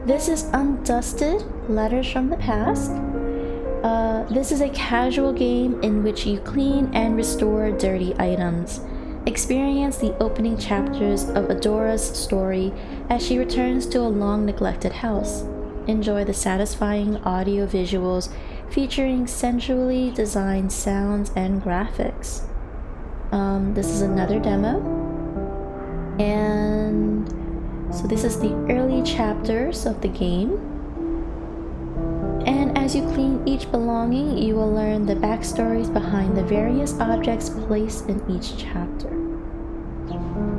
This is Undusted, Letters from the Past. This is a casual game in which you clean and restore dirty items. Experience the opening chapters of Adora's story as she returns to a long-neglected house. Enjoy the satisfying audio visuals featuring sensually designed sounds and graphics. This is another demo. And so this is the early chapters of the game. And as you clean each belonging, you will learn the backstories behind the various objects placed in each chapter.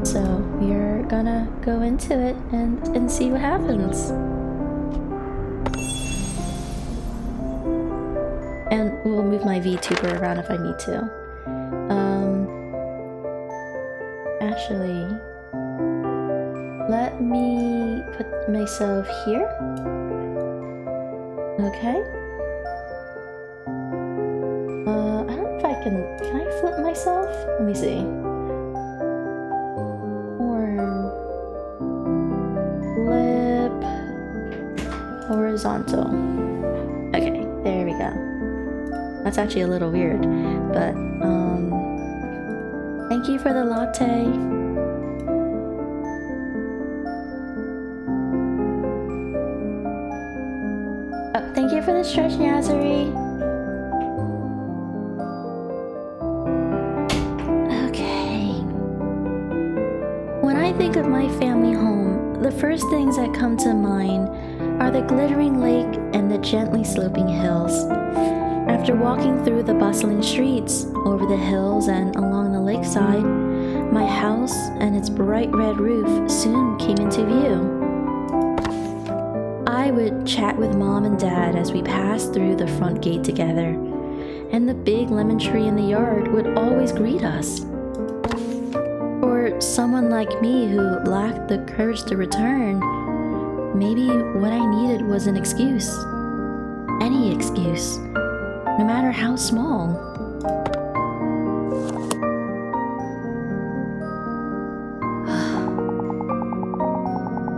So we're gonna go into it and see what happens. And we'll move my VTuber around if I need to. Actually, let me put myself here. Okay. I don't know if I can I flip myself? Let me see. Or flip horizontal. Okay, there we go. That's actually a little weird, but thank you for the latte. Oh, thank you for the stretch, Nazari. Okay. When I think of my family home, the first things that come to mind are the glittering lake and the gently sloping hills. After walking through the bustling streets, over the hills and along the lakeside, my house and its bright red roof soon came into view. I would chat with Mom and Dad as we passed through the front gate together, and the big lemon tree in the yard would always greet us. For someone like me who lacked the courage to return, maybe what I needed was an excuse. Any excuse. No matter how small.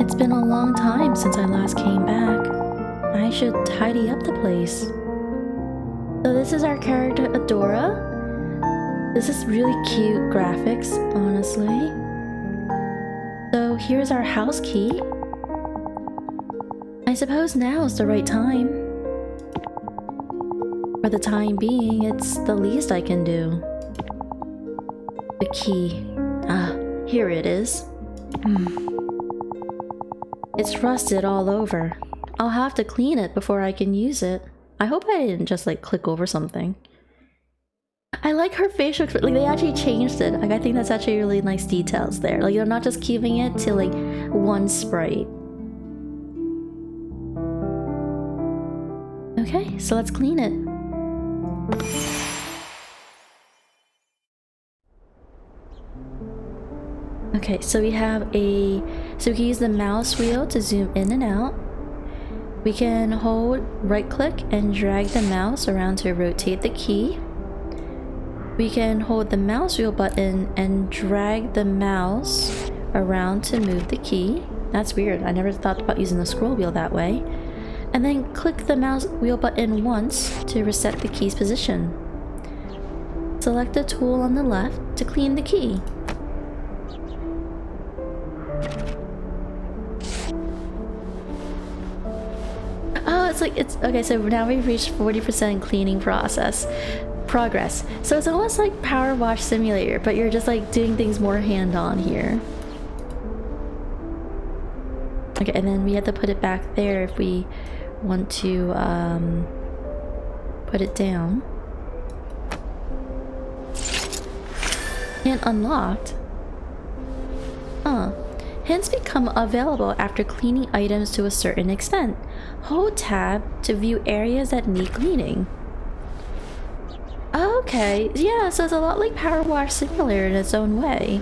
It's been a long time since I last came back. I should tidy up the place. So this is our character Adora. This is really cute graphics, honestly. So here's our house key. I suppose now is the right time. For the time being, it's the least I can do. The key. Here it is. It's rusted all over. I'll have to clean it before I can use it. I hope I didn't just click over something. I like her facial expression. They actually changed it. I think that's actually really nice details there. They're not just keeping it to one sprite. Okay, so let's clean it. Okay, so we have we can use the mouse wheel to zoom in and out. We can hold right click and drag the mouse around to rotate the key. We can hold the mouse wheel button and drag the mouse around to move the key. That's weird, I never thought about using the scroll wheel that way. And then click the mouse wheel button once to reset the key's position. Select the tool on the left to clean the key. Oh, it's okay, so now we've reached 40% cleaning progress. So it's almost like Power Wash Simulator, but you're just doing things more hand-on here. Okay, and then we have to put it back there if we want to put it down. And unlocked. Hints become available after cleaning items to a certain extent. Hold tab to view areas that need cleaning. Okay, yeah, so it's a lot like Power Wash Simulator in its own way.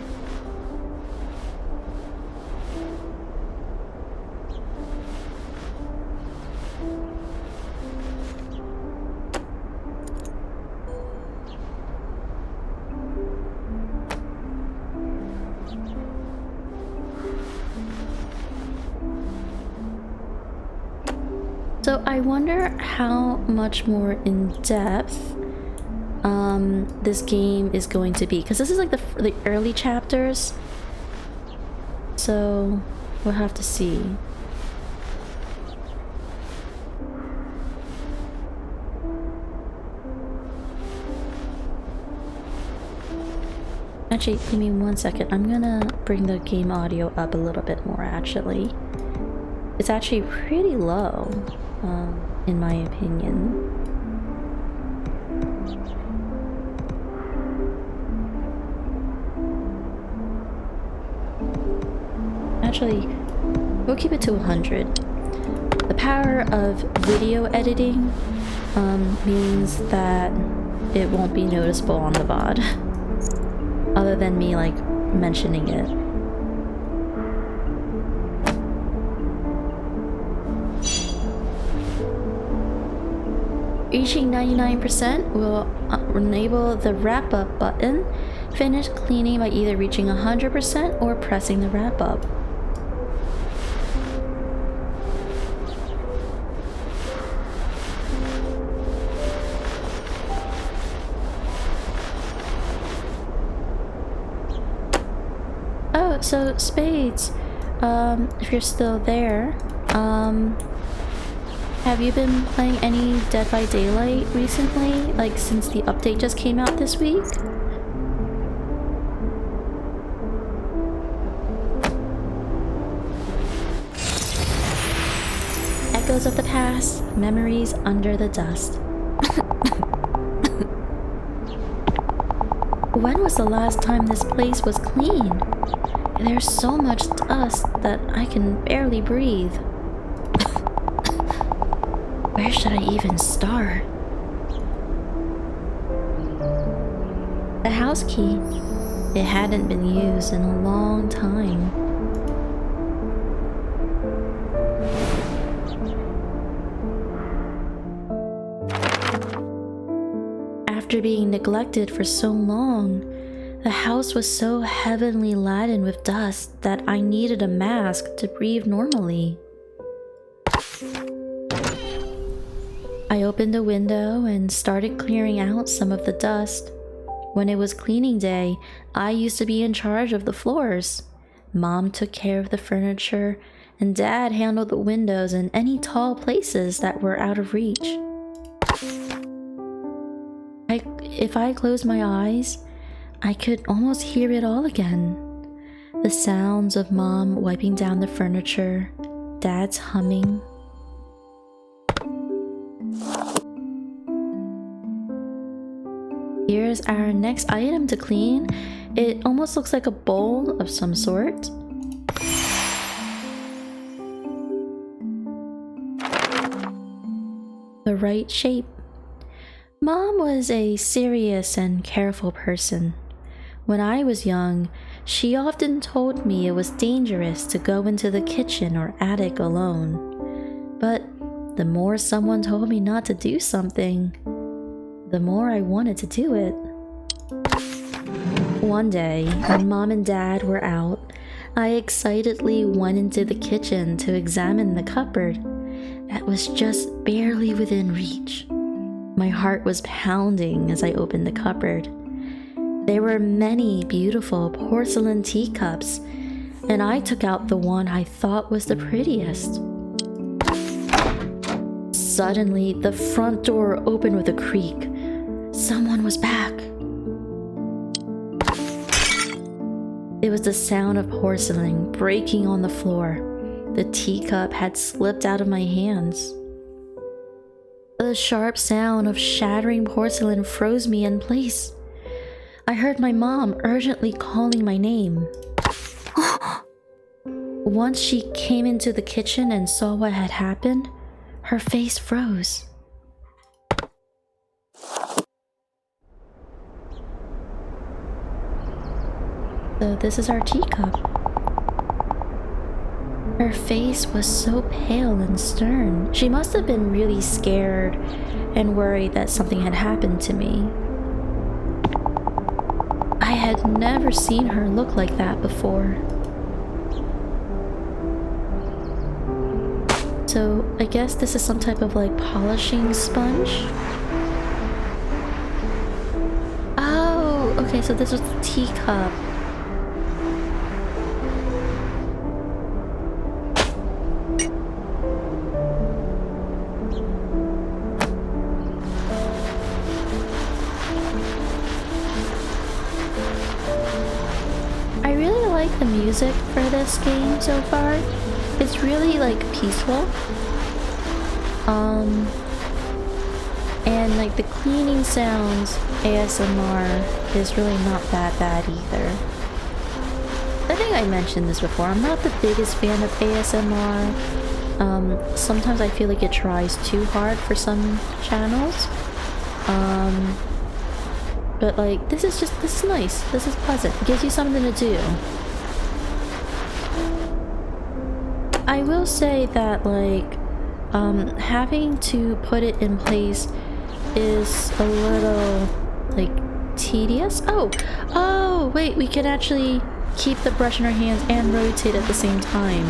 So I wonder how much more in depth this game is going to be, because this is like the early chapters, so we'll have to see. Actually, give me 1 second. I'm gonna bring the game audio up a little bit more, actually. It's actually pretty low, in my opinion. Actually, we'll keep it to 100. The power of video editing means that it won't be noticeable on the VOD. Other than me, like, mentioning it. Reaching 99% will enable the wrap up button. Finish cleaning by either reaching 100% or pressing the wrap up. Oh, so Spades, if you're still there, have you been playing any Dead by Daylight recently? Like, since the update just came out this week? Echoes of the past, memories under the dust. When was the last time this place was clean? There's so much dust that I can barely breathe. Where should I even start? The house key. It hadn't been used in a long time. After being neglected for so long, the house was so heavily laden with dust that I needed a mask to breathe normally. I opened a window and started clearing out some of the dust. When it was cleaning day, I used to be in charge of the floors. Mom took care of the furniture, and Dad handled the windows and any tall places that were out of reach. If I closed my eyes, I could almost hear it all again. The sounds of Mom wiping down the furniture, Dad's humming. Here's our next item to clean. It almost looks like a bowl of some sort. The right shape. Mom was a serious and careful person. When I was young, she often told me it was dangerous to go into the kitchen or attic alone. But the more someone told me not to do something, the more I wanted to do it. One day, when Mom and Dad were out, I excitedly went into the kitchen to examine the cupboard that was just barely within reach. My heart was pounding as I opened the cupboard. There were many beautiful porcelain teacups, and I took out the one I thought was the prettiest. Suddenly, the front door opened with a creak. Someone was back. It was the sound of porcelain breaking on the floor. The teacup had slipped out of my hands. The sharp sound of shattering porcelain froze me in place. I heard my mom urgently calling my name. Once she came into the kitchen and saw what had happened, her face froze. So this is our teacup. Her face was so pale and stern. She must have been really scared and worried that something had happened to me. I had never seen her look like that before. So I guess this is some type of like polishing sponge. Oh, okay, so this was the teacup. I really like the music for this game so far. It's really like peaceful. And like the cleaning sounds ASMR is really not that bad either. I think I mentioned this before. I'm not the biggest fan of ASMR. Sometimes I feel like it tries too hard for some channels. But like this is nice. This is pleasant. It gives you something to do. I will say that like having to put it in place is a little like tedious. Oh wait, we can actually keep the brush in our hands and rotate at the same time.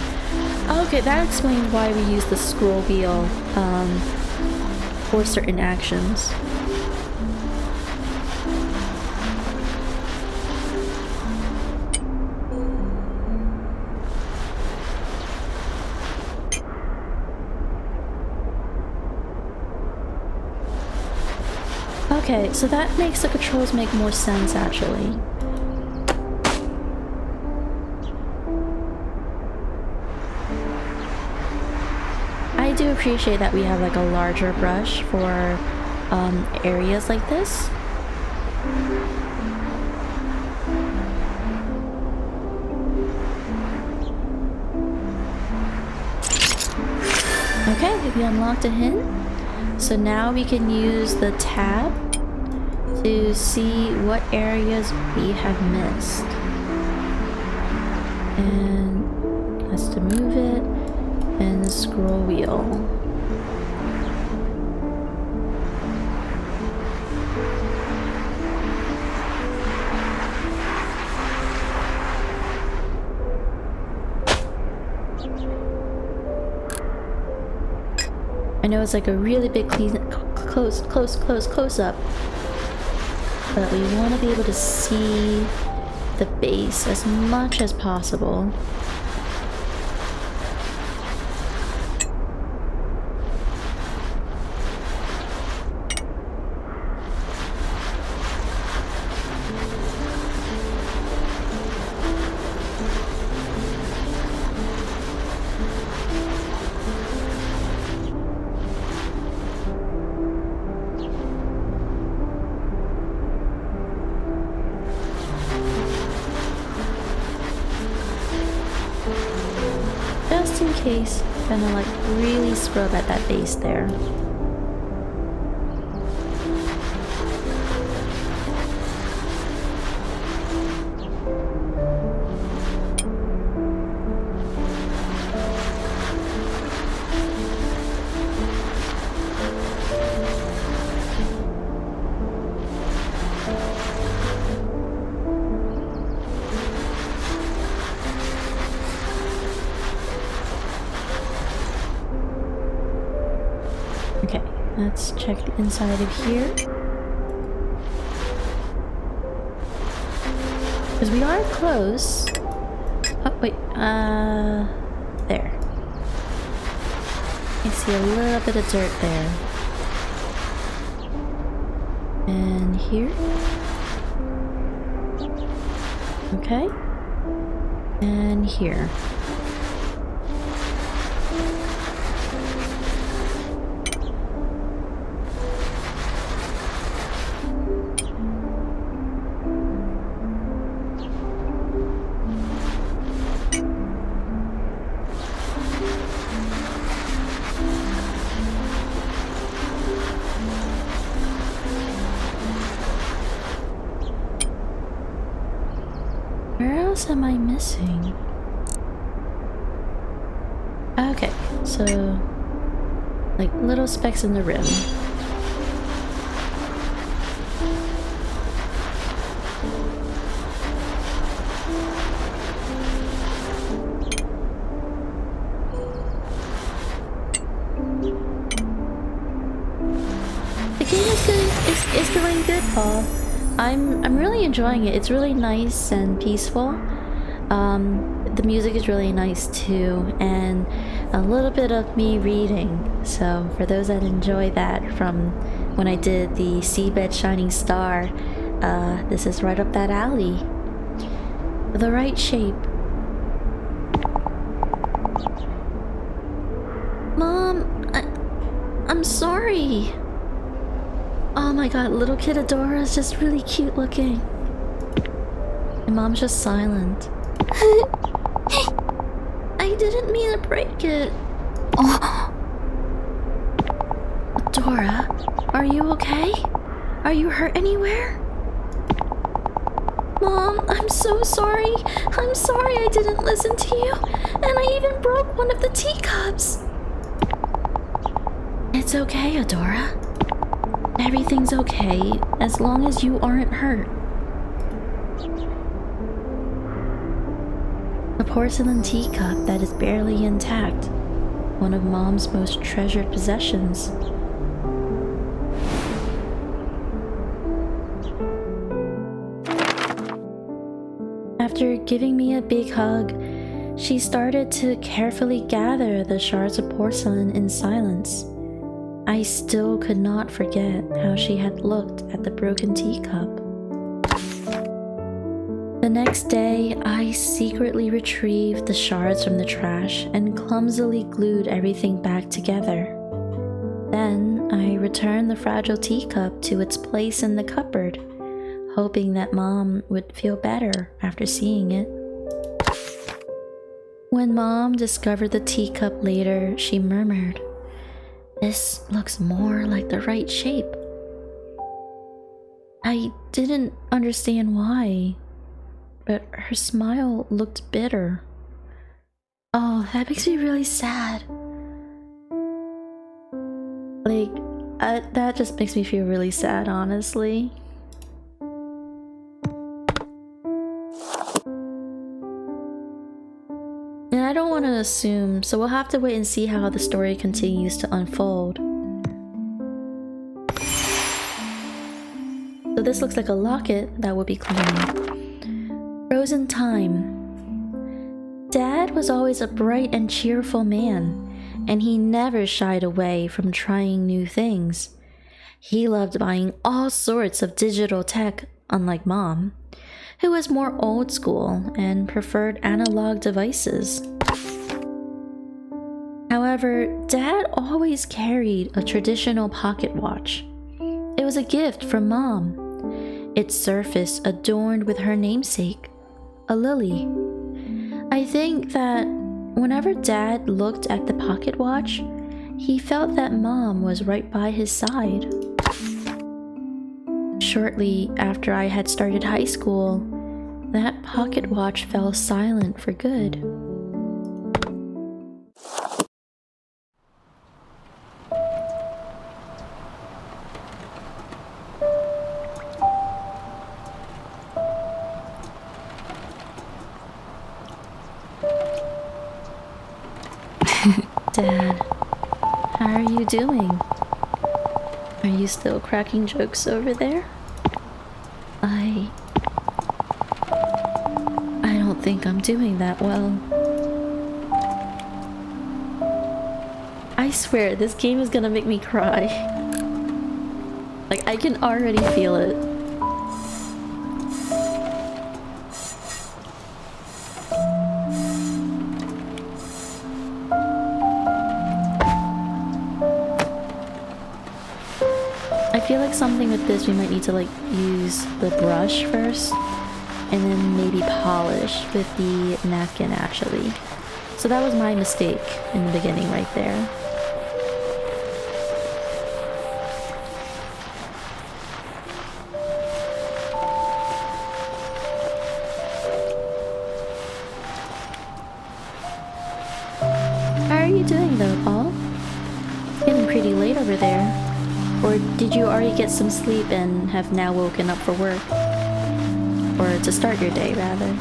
Okay, that explains why we use the scroll wheel for certain actions. Okay, so that makes the controls make more sense actually. I do appreciate that we have like a larger brush for areas like this. Okay, we unlocked a hint. So now we can use the tab to see what areas we have missed. And that's to move it, and the scroll wheel. I know it's like a really big close up, but we want to be able to see the base as much as possible. Just in case, gonna like really scrub at that base there. Okay, let's check the inside of here. Because we are close. Oh, wait, there. I see a little bit of dirt there. And here. Okay. And here. Where else am I missing? Okay, so like little specks in the rim. game is good. It's going good, Paul. I'm really enjoying it. It's really nice and peaceful. The music is really nice too, and a little bit of me reading. So for those that enjoy that from when I did the Seabed Shining Star, this is right up that alley. The right shape. Mom, I'm sorry. Oh my god, little kid Adora is just really cute looking. And Mom's just silent. I didn't mean to break it. Adora, are you okay? Are you hurt anywhere? Mom, I'm so sorry. I'm sorry I didn't listen to you. And I even broke one of the teacups. It's okay, Adora. Everything's okay as long as you aren't hurt. A porcelain teacup that is barely intact. One of Mom's most treasured possessions. After giving me a big hug, she started to carefully gather the shards of porcelain in silence. I still could not forget how she had looked at the broken teacup. The next day, I secretly retrieved the shards from the trash and clumsily glued everything back together. Then, I returned the fragile teacup to its place in the cupboard, hoping that Mom would feel better after seeing it. When Mom discovered the teacup later, she murmured, "This looks more like the right shape." I didn't understand why, but her smile looked bitter. Oh, that makes me really sad. That just makes me feel really sad, honestly. And I don't want to assume, so we'll have to wait and see how the story continues to unfold. So this looks like a locket that would be cleaning. Frozen time. Dad was always a bright and cheerful man, and he never shied away from trying new things. He loved buying all sorts of digital tech, unlike Mom, who was more old school and preferred analog devices. However, Dad always carried a traditional pocket watch. It was a gift from Mom, its surface adorned with her namesake, a lily. I think that whenever Dad looked at the pocket watch, he felt that Mom was right by his side. Shortly after I had started high school, that pocket watch fell silent for good. Dad, how are you doing? Are you still cracking jokes over there? I don't think I'm doing that well. I swear, this game is gonna make me cry. Like, I can already feel it. I feel like something with this, we might need to like use the brush first and then maybe polish with the napkin actually. So that was my mistake in the beginning right there. How are you doing though, Paul? It's getting pretty late over there. Or did you already get some sleep and have now woken up for work? Or to start your day, rather.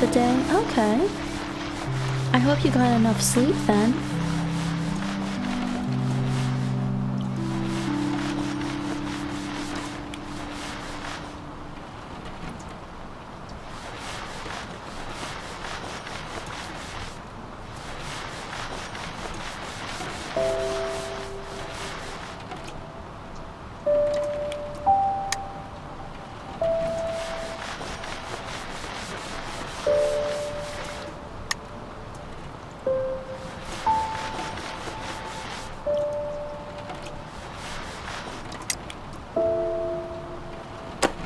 the day? Okay. I hope you got enough sleep then.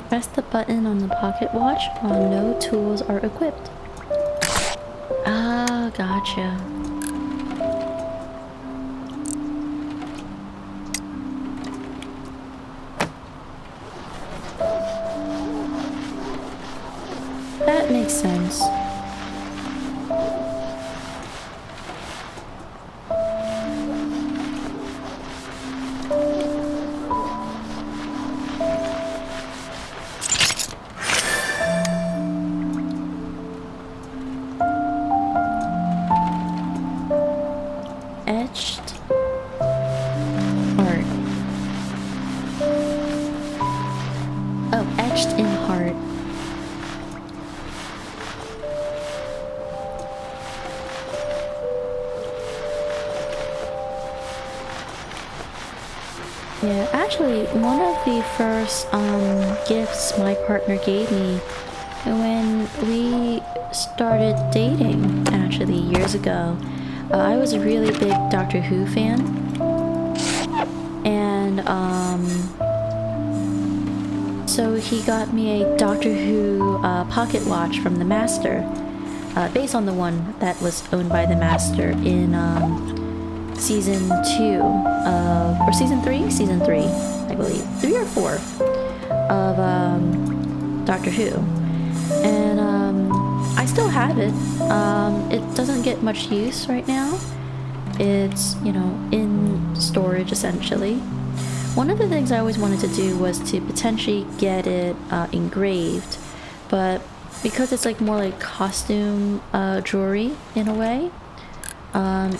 Press the button on the pocket watch while no tools are equipped. Ah, gotcha. That makes sense. Etched heart. Oh, etched in heart. Yeah, actually, one of the first gifts my partner gave me when we started dating, actually years ago, I was a really big Doctor Who fan, and so he got me a Doctor Who pocket watch from the Master, based on the one that was owned by the Master in season 2 of, or season 3? Season 3, I believe. 3 or 4 of Doctor Who. And I still have it. It doesn't get much use right now. It's, you know, in storage essentially. One of the things I always wanted to do was to potentially get it engraved, but because it's like more like costume jewelry in a way,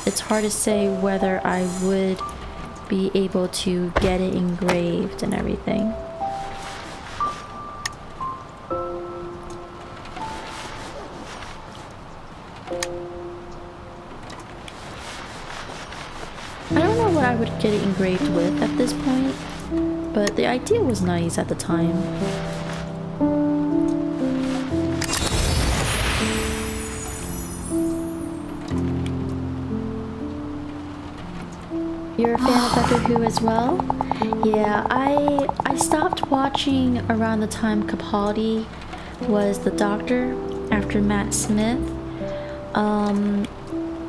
it's hard to say whether I would be able to get it engraved and everything. I don't know what I would get it engraved with at this point, but the idea was nice at the time. You're a fan of Doctor Who as well? Yeah, I stopped watching around the time Capaldi was the Doctor after Matt Smith.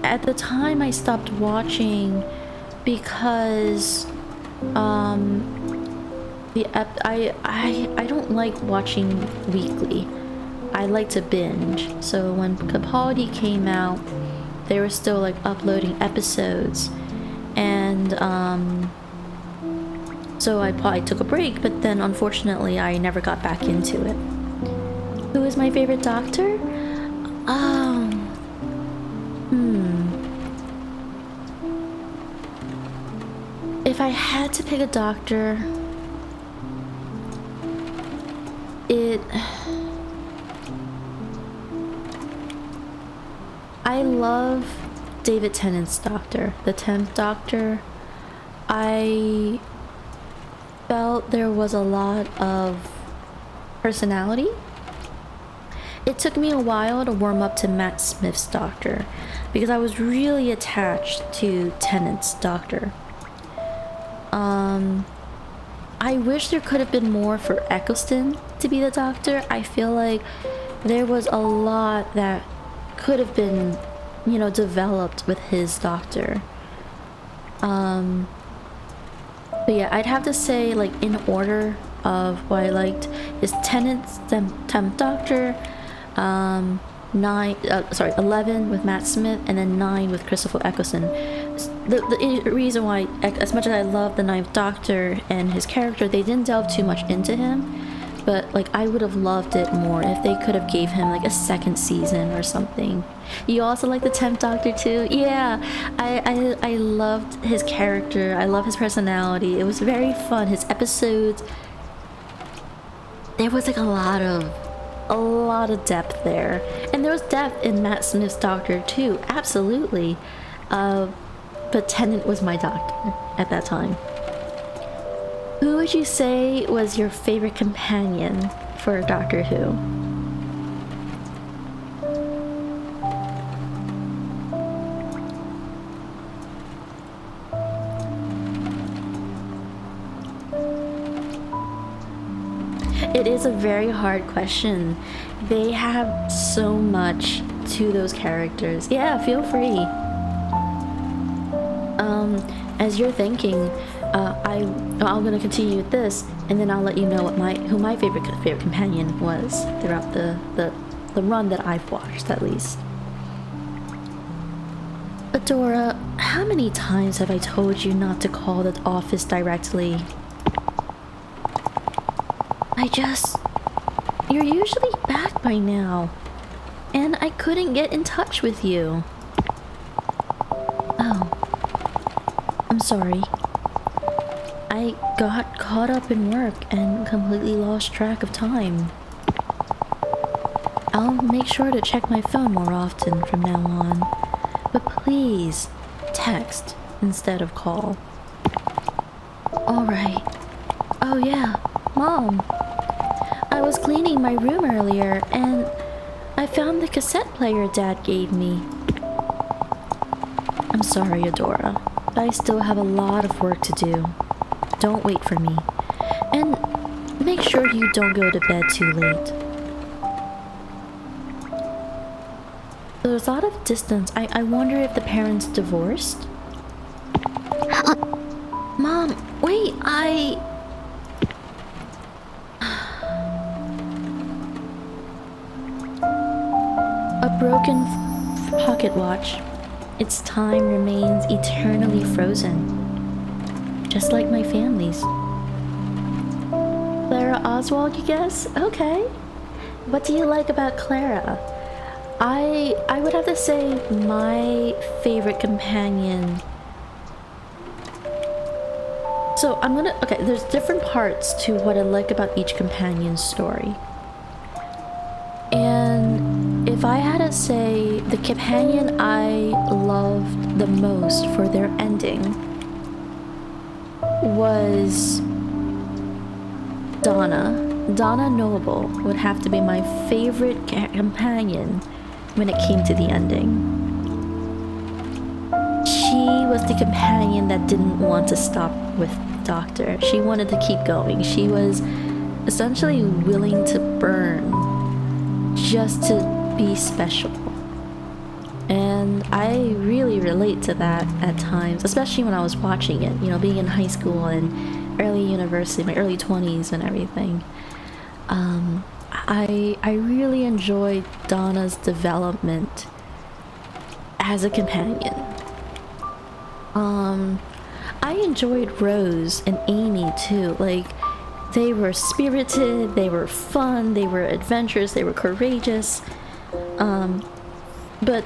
At the time I stopped watching because I don't like watching weekly. I like to binge. So when Capaldi came out, they were still like uploading episodes. And so I took a break, but then unfortunately I never got back into it. Who is my favorite Doctor? If I had to pick a Doctor, I love David Tennant's Doctor, the 10th Doctor. I felt there was a lot of personality. It took me a while to warm up to Matt Smith's Doctor because I was really attached to Tennant's Doctor. I wish there could have been more for Eccleston to be the Doctor. I feel like there was a lot that could have been, you know, developed with his Doctor. But yeah, I'd have to say, like, in order of what I liked is Tennant's 10th Doctor, 11 with Matt Smith, and then 9 with Christopher Eccleston. The reason why, as much as I love the 9th Doctor and his character, they didn't delve too much into him. but like I would have loved it more if they could have gave him like a second season or something. You also like the 10th Doctor too? Yeah, I loved his character. I love his personality. It was very fun. His episodes, there was like a lot of depth there, and there was depth in Matt Smith's Doctor too. Absolutely. But Tennant was my doctor at that time. Who would you say was your favorite companion for Doctor Who? It is a very hard question. They have so much to those characters. Yeah, feel free. As you're thinking, I'm gonna continue with this, and then I'll let you know who my favorite companion was throughout the run that I've watched, at least. Adora, how many times have I told you not to call the office directly? You're usually back by now, and I couldn't get in touch with you. Oh, I'm sorry. I got caught up in work and completely lost track of time. I'll make sure to check my phone more often from now on, but please text instead of call. Alright. Oh yeah, Mom. I was cleaning my room earlier and I found the cassette player Dad gave me. I'm sorry, Adora, but I still have a lot of work to do. Don't wait for me. And make sure you don't go to bed too late. There's a lot of distance. I wonder if the parents divorced? Mom, wait, A broken pocket watch. Its time remains eternally frozen. Just like my family's. Clara Oswald, you guess? Okay. What do you like about Clara? I would have to say my favorite companion. So okay, there's different parts to what I like about each companion's story. And if I had to say the companion I loved the most for their ending was Donna. Donna Noble would have to be my favorite companion when it came to the ending. She was the companion that didn't want to stop with the Doctor. She wanted to keep going. She was essentially willing to burn just to be special. And I really relate to that at times, especially when I was watching it, you know, being in high school and early university, my early 20s and everything. I really enjoyed Donna's development as a companion. I enjoyed Rose and Amy too. Like, they were spirited, they were fun, they were adventurous, they were courageous. But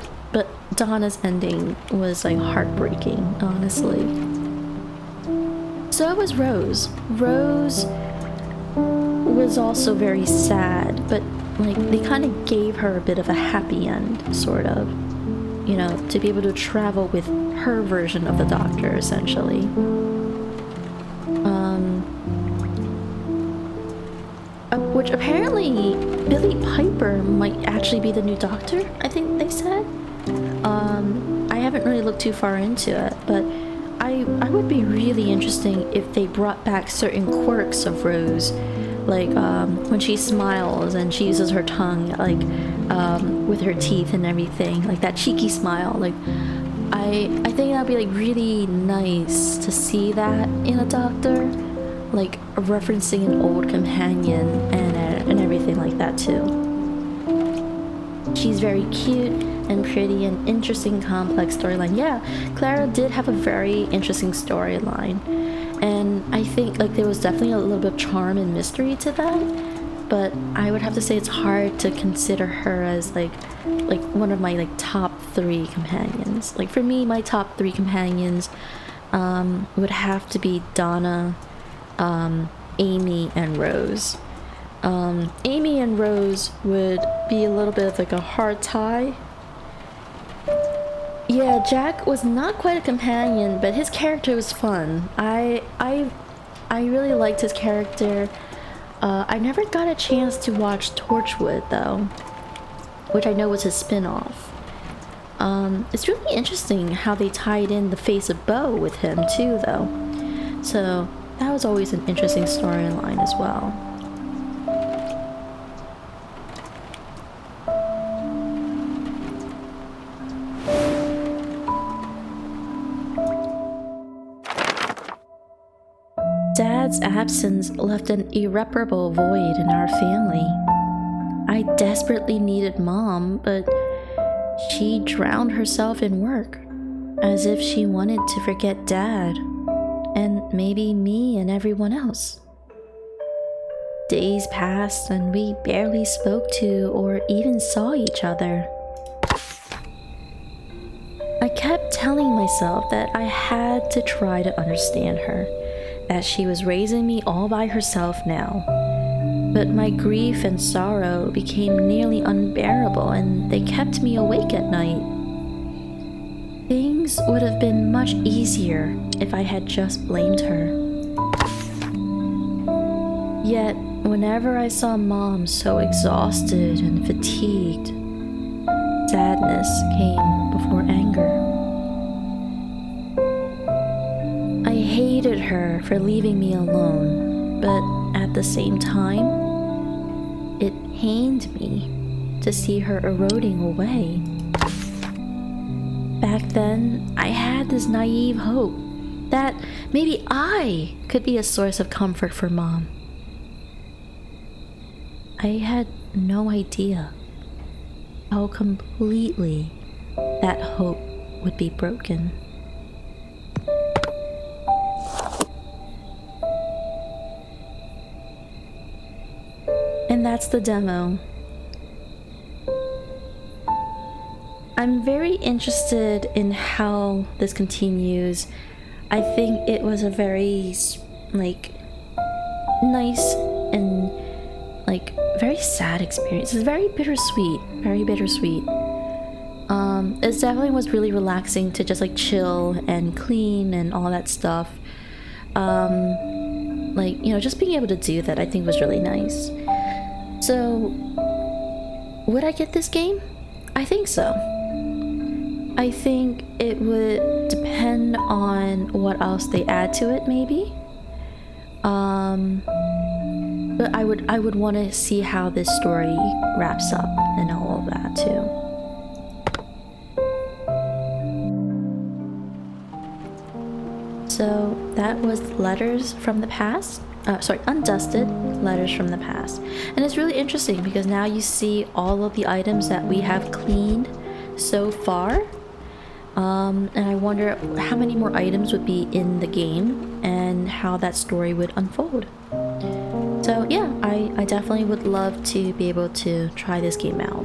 Donna's ending was like heartbreaking, honestly. So was Rose. Rose was also very sad, but like they kind of gave her a bit of a happy end, sort of. You know, to be able to travel with her version of the Doctor, essentially. Which apparently Billie Piper might actually be the new Doctor, I think they said. I haven't really looked too far into it, but I would be really interesting if they brought back certain quirks of Rose, like when she smiles and she uses her tongue, like with her teeth and everything, like that cheeky smile. Like I think that'd be like really nice to see that in a Doctor, like referencing an old companion and everything like that too. She's very cute and pretty and interesting, complex storyline. Yeah, Clara did have a very interesting storyline, and I think like there was definitely a little bit of charm and mystery to that. but I would have to say it's hard to consider her as like one of my like top 3 companions. Like for me, my top 3 companions would have to be Donna, Amy, and Rose. Amy and Rose would be a little bit of like a hard tie. Yeah, Jack was not quite a companion, but his character was fun. I really liked his character. I never got a chance to watch Torchwood though, which I know was his spin-off. It's really interesting how they tied in the face of Bo with him too though. So that was always an interesting storyline as well. Dad's absence left an irreparable void in our family. I desperately needed Mom, but she drowned herself in work, as if she wanted to forget Dad, and maybe me and everyone else. Days passed and we barely spoke to or even saw each other. I kept telling myself that I had to try to understand her, that she was raising me all by herself now. But my grief and sorrow became nearly unbearable and they kept me awake at night. Things would have been much easier if I had just blamed her. Yet, whenever I saw Mom so exhausted and fatigued, sadness came before anger. I hated her for leaving me alone, but at the same time, it pained me to see her eroding away. Back then, I had this naive hope that maybe I could be a source of comfort for Mom. I had no idea how completely that hope would be broken. And that's the demo. I'm very interested in how this continues. I think it was a very like nice and like very sad experience. It's very bittersweet, very bittersweet. It definitely was really relaxing to just like chill and clean and all that stuff. Like, you know, just being able to do that I think was really nice. So, would I get this game? I think so. I think it would depend on what else they add to it, maybe. But I would want to see how this story wraps up and all of that too. So that was Letters from the Past. Undusted, Letters from the Past. And it's really interesting because now you see all of the items that we have cleaned so far. And I wonder how many more items would be in the game and how that story would unfold. So yeah, I definitely would love to be able to try this game out.